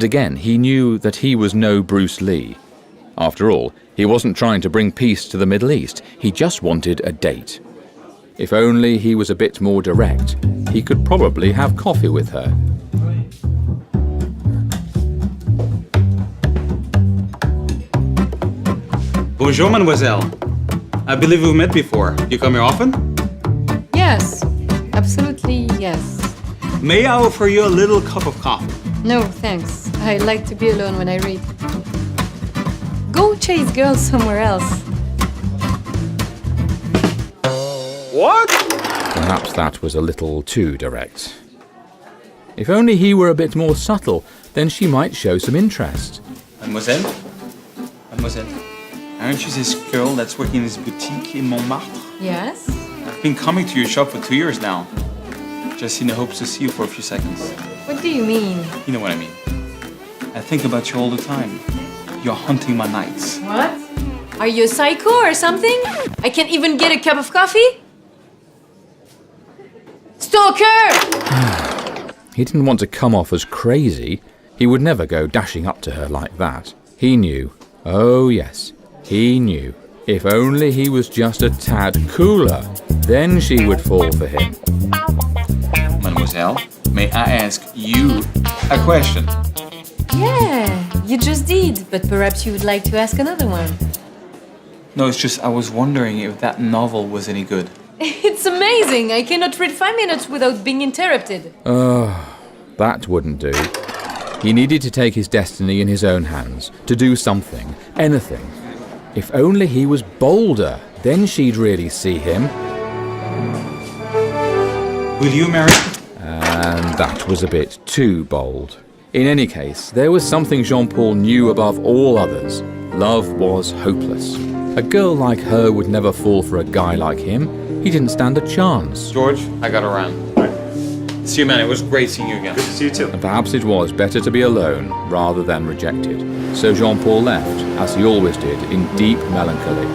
But again, he knew that he was no Bruce Lee. After all, he wasn't trying to bring peace to the Middle East. He just wanted a date. If only he was a bit more direct, he could probably have coffee with her. Bonjour, mademoiselle. I believe we've met before. You come here often? Yes, absolutely yes. May I offer you a little cup of coffee? No, thanks. I like to be alone when I read. Go chase girls somewhere else. What? Perhaps that was a little too direct. If only he were a bit more subtle, then she might show some interest. Mademoiselle? Mademoiselle, aren't you this girl that's working in this boutique in Montmartre? Yes? I've been coming to your shop for 2 years now. Just in the hopes to see you for a few seconds. What do you mean? You know what I mean. I think about you all the time. You're haunting my nights. What? Are you a psycho or something? I can't even get a cup of coffee? Stalker! He didn't want to come off as crazy. He would never go dashing up to her like that. He knew. Oh yes, he knew. If only he was just a tad cooler, then she would fall for him. Mademoiselle, may I ask you a question? Yeah, you just did, but perhaps you would like to ask another one. No, it's just I was wondering if that novel was any good. It's amazing! I cannot read 5 minutes without being interrupted. That wouldn't do. He needed to take his destiny in his own hands, to do something, anything. If only he was bolder, then she'd really see him. Will you marry? And that was a bit too bold. In any case, there was something Jean-Paul knew above all others. Love was hopeless. A girl like her would never fall for a guy like him. He didn't stand a chance. George, I got around. See you, man. It was great seeing you again. Good to see you too. And perhaps it was better to be alone rather than rejected. So Jean-Paul left, as he always did, in deep melancholy.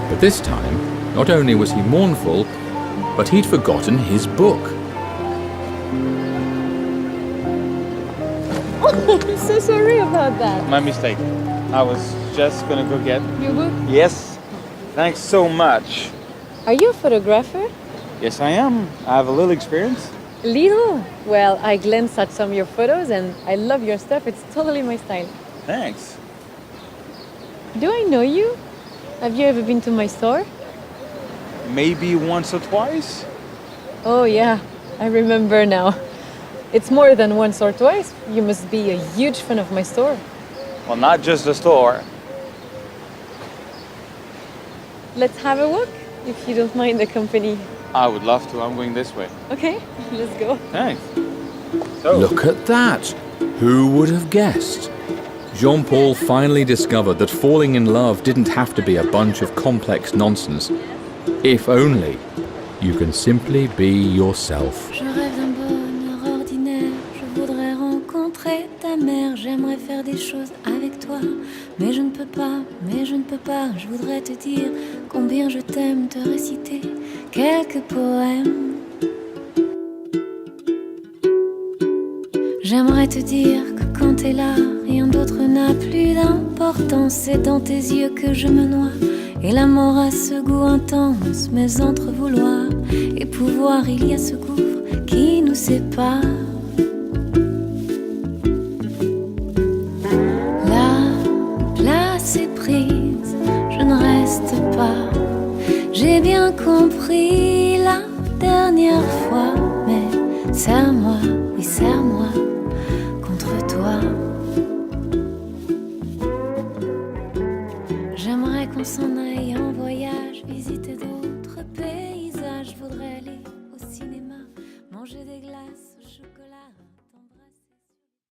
But this time, not only was he mournful, but he'd forgotten his book. I'm so sorry about that. My mistake. I was just gonna go get... Your book? Yes. Thanks so much. Are you a photographer? Yes, I am. I have a little experience. Little? Well, I glanced at some of your photos and I love your stuff. It's totally my style. Thanks. Do I know you? Have you ever been to my store? Maybe once or twice? Oh yeah, I remember now. It's more than once or twice. You must be a huge fan of my store. Well, not just the store. Let's have a walk, if you don't mind the company. I would love to. I'm going this way. Okay, let's go. Thanks. So, Look at that! Who would have guessed? Jean-Paul finally discovered that falling in love didn't have to be a bunch of complex nonsense. If only you can simply be yourself. Je rêve d'un bonheur ordinaire, je voudrais rencontrer ta mère, j'aimerais faire des choses avec toi, mais je ne peux pas, je voudrais te dire combien je t'aime, te réciter quelques poèmes. J'aimerais te dire que quand t'es là, rien d'autre n'a plus d'importance, c'est dans tes yeux que je me noie. Et l'amour a ce goût intense, mais entre vouloir et pouvoir, il y a ce gouffre qui nous sépare. La place est prise, je ne reste pas. J'ai bien compris la dernière fois, mais serre-moi, oui serre-moi contre toi. J'aimerais qu'on s'en aille en voyage, visiter d'autres paysages. Je voudrais aller au cinéma, manger des glaces au chocolat, t'embrasser.